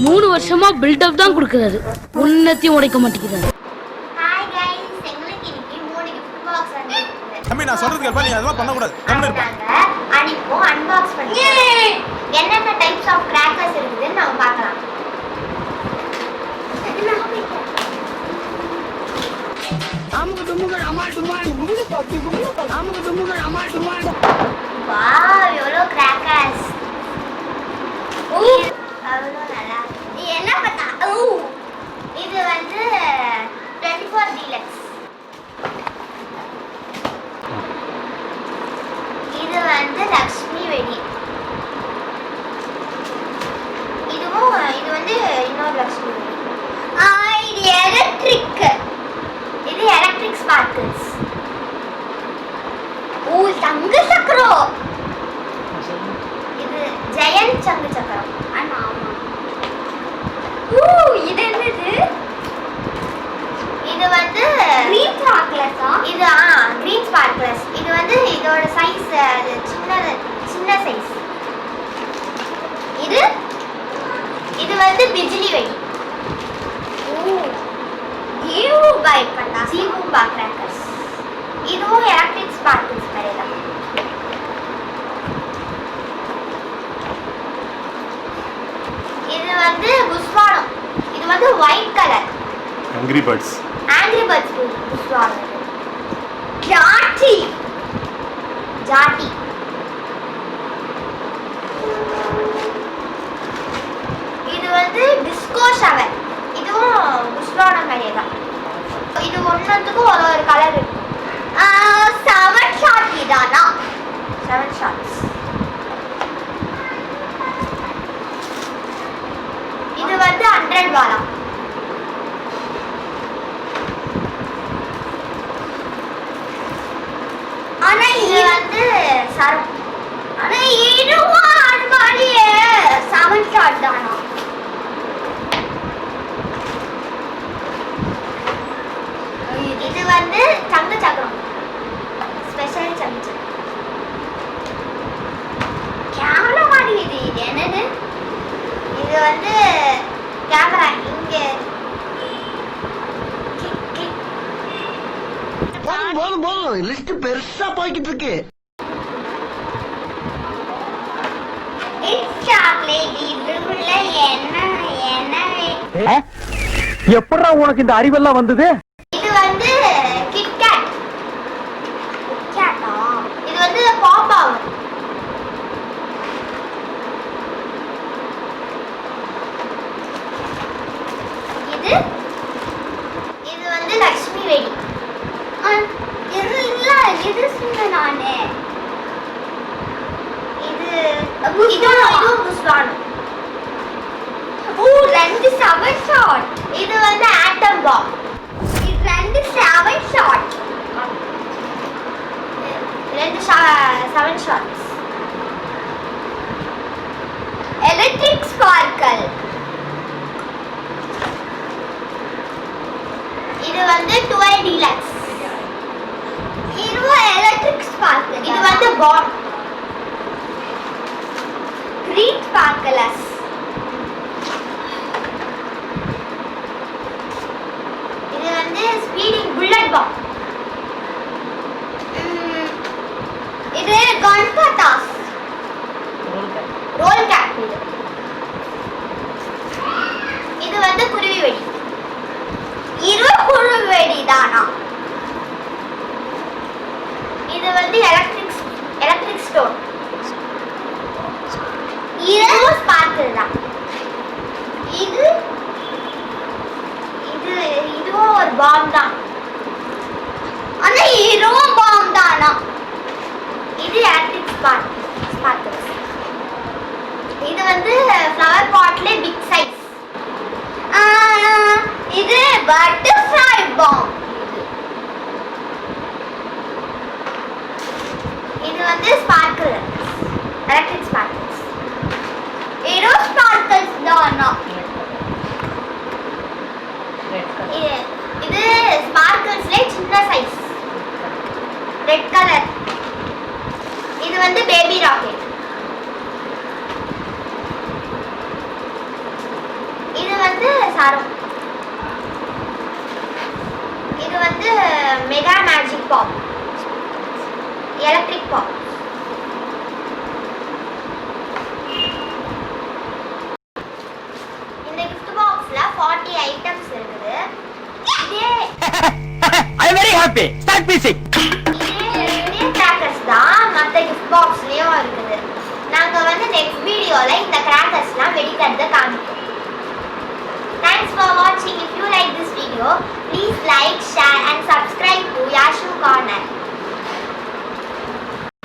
மூணு வருஷமா பில்டப் தான் கொடுக்கறாரு, உன்னத்தையும் உடைக்க மாட்டேங்கிறாரு. ஹாய் गाइस, எங்களுக்கு இன்னைக்கு 3 gift box வந்திருக்கு. அம்மி நான் சொல்றது கேப்பா, நீ அதெல்லாம் பண்ண கூடாது. கம்மி இருப்பா. அனிப்போ அன்பாக்ஸ் பண்ணிட்டேன். என்னென்ன டைப்ஸ் ஆஃப் கிராக்கர்ஸ் இருக்குதுன்னு நாம பார்க்கலாம். வாவ், எவ்வளோ கிராக்கர்ஸ். அவ்வளோ நல்லா. இது என்ன பார்த்தா? இது வந்து 24 டீலக்ஸ். இது வந்து லக்ஷ்மி வெடி. இது வந்து இன்னொரு லக்ஷ்மி வெடி. இது எலக்ட்ரிக். இது எலக்ட்ரிக் ஸ்பார்க்கிள்ஸ். சங்கு சக்கரம். இது ஜெயண்ட் சங்கு சக்கரம். ஆமா. இது என்னது? இது வந்து கிரீன் ஸ்பார்க்லர்ஸா? இது கிரீன் ஸ்பார்க்லர்ஸ். இது வந்து இதோட சைஸ் சின்ன சைஸ். இது வந்து பிஜ்லி வெடி. ஜீபூம்பா கிராக்கர்ஸ். இதுவும் எலக்ட்ரிக் ஸ்பார்க்கிள்ஸ் மாதிரி தான். இது வந்து புஷ்வானம். இது வந்து ஒயிட் கலர். ஆங்கிரி பேர்ட்ஸ் புஷ்வானம். ஜாட்டி. இது வந்து டிஸ்கோ ஷவர். இதுவும் புஷ்வானம் மாதிரியே தான். இது ஒன்றுத்துக்கும் ஒரு கலர் இருக்கும். 7 ஷாட். இதானா 7 ஷாட்ஸ். இது வந்து 100 வாலா. ஆனா இது வந்து சரம். ஆனா இதுவும் அன்பாடியே 7 ஷாட் தானா. இது வந்து சங்கு சக்கரம். ஸ்பெஷல் சங்கு சக்கரம். கேமரா மாதிரி. இது என்னது? இது வந்து கேமரா. இங்க போதும் லிஸ்ட் பெருசா போய்கிட்டு இருக்கு. எப்படா உனக்கு இந்த அறிவெல்லாம் வந்தது? இது வந்து கிட்கேட். இது வந்து பாப்பா. இது வந்து லக்ஷ்மி வெடி. இது சொன்ன நானே. இதுவும் புஷ்வானம். 2 7 ஷாட். இது வந்து ஆட்டம் பாம். இது 2 7 ஷாட். 2 7 ஷாட்ஸ். Electric sparkle. இது வந்து 12 டீலக்ஸ். இது எலக்ட்ரிக் ஸ்பார்க்கல். இது வந்து பாம். கிரீன் ஸ்பார்க்கலஸ். இது வந்து ஸ்பீடிங் புல்லட் பாம். இது கன்கட்டாஸ். Role gap. இது வந்து குருவி வெடி. இது குருவி வெடி தானா. இது வந்து எலக்ட்ரிக் ஸ்டோன். இதுவும் ஸ்பார்க்கிள் தான். இதுவும் ஒரு பாம் தான். ஆனா இதுவும் பாம் தானா. இது எலக்ட்ரிக் ஸ்பார்க்கிள்ஸ். இது வந்து ஃப்ளவர் பாட்ல பிக் சைஸ். இது பட்டர்ஃப்ளை பாம். இது வந்து ஸ்பார்க்கிள். வந்து பேபி ராக்கெட். இது வந்து சரம். இது வந்து mega magic pop, electric pop. இந்த கிஃப்ட் பாக்ஸ்ல 40 ஐட்டம்ஸ் இருக்குது. இதே I am very happy. Start music. இதே கிராக்கர்ஸ் தான் மற்ற கிஃப்ட் பாக்ஸ்லயும் இருக்குது. நாங்க வந்து நெக்ஸ்ட் வீடியோல இந்த கிராக்கர்ஸ்லாம் வெடிக்கிறத காமிப்போம். Thanks for watching. If you like this video, please like, share and subscribe to Yashu Corner.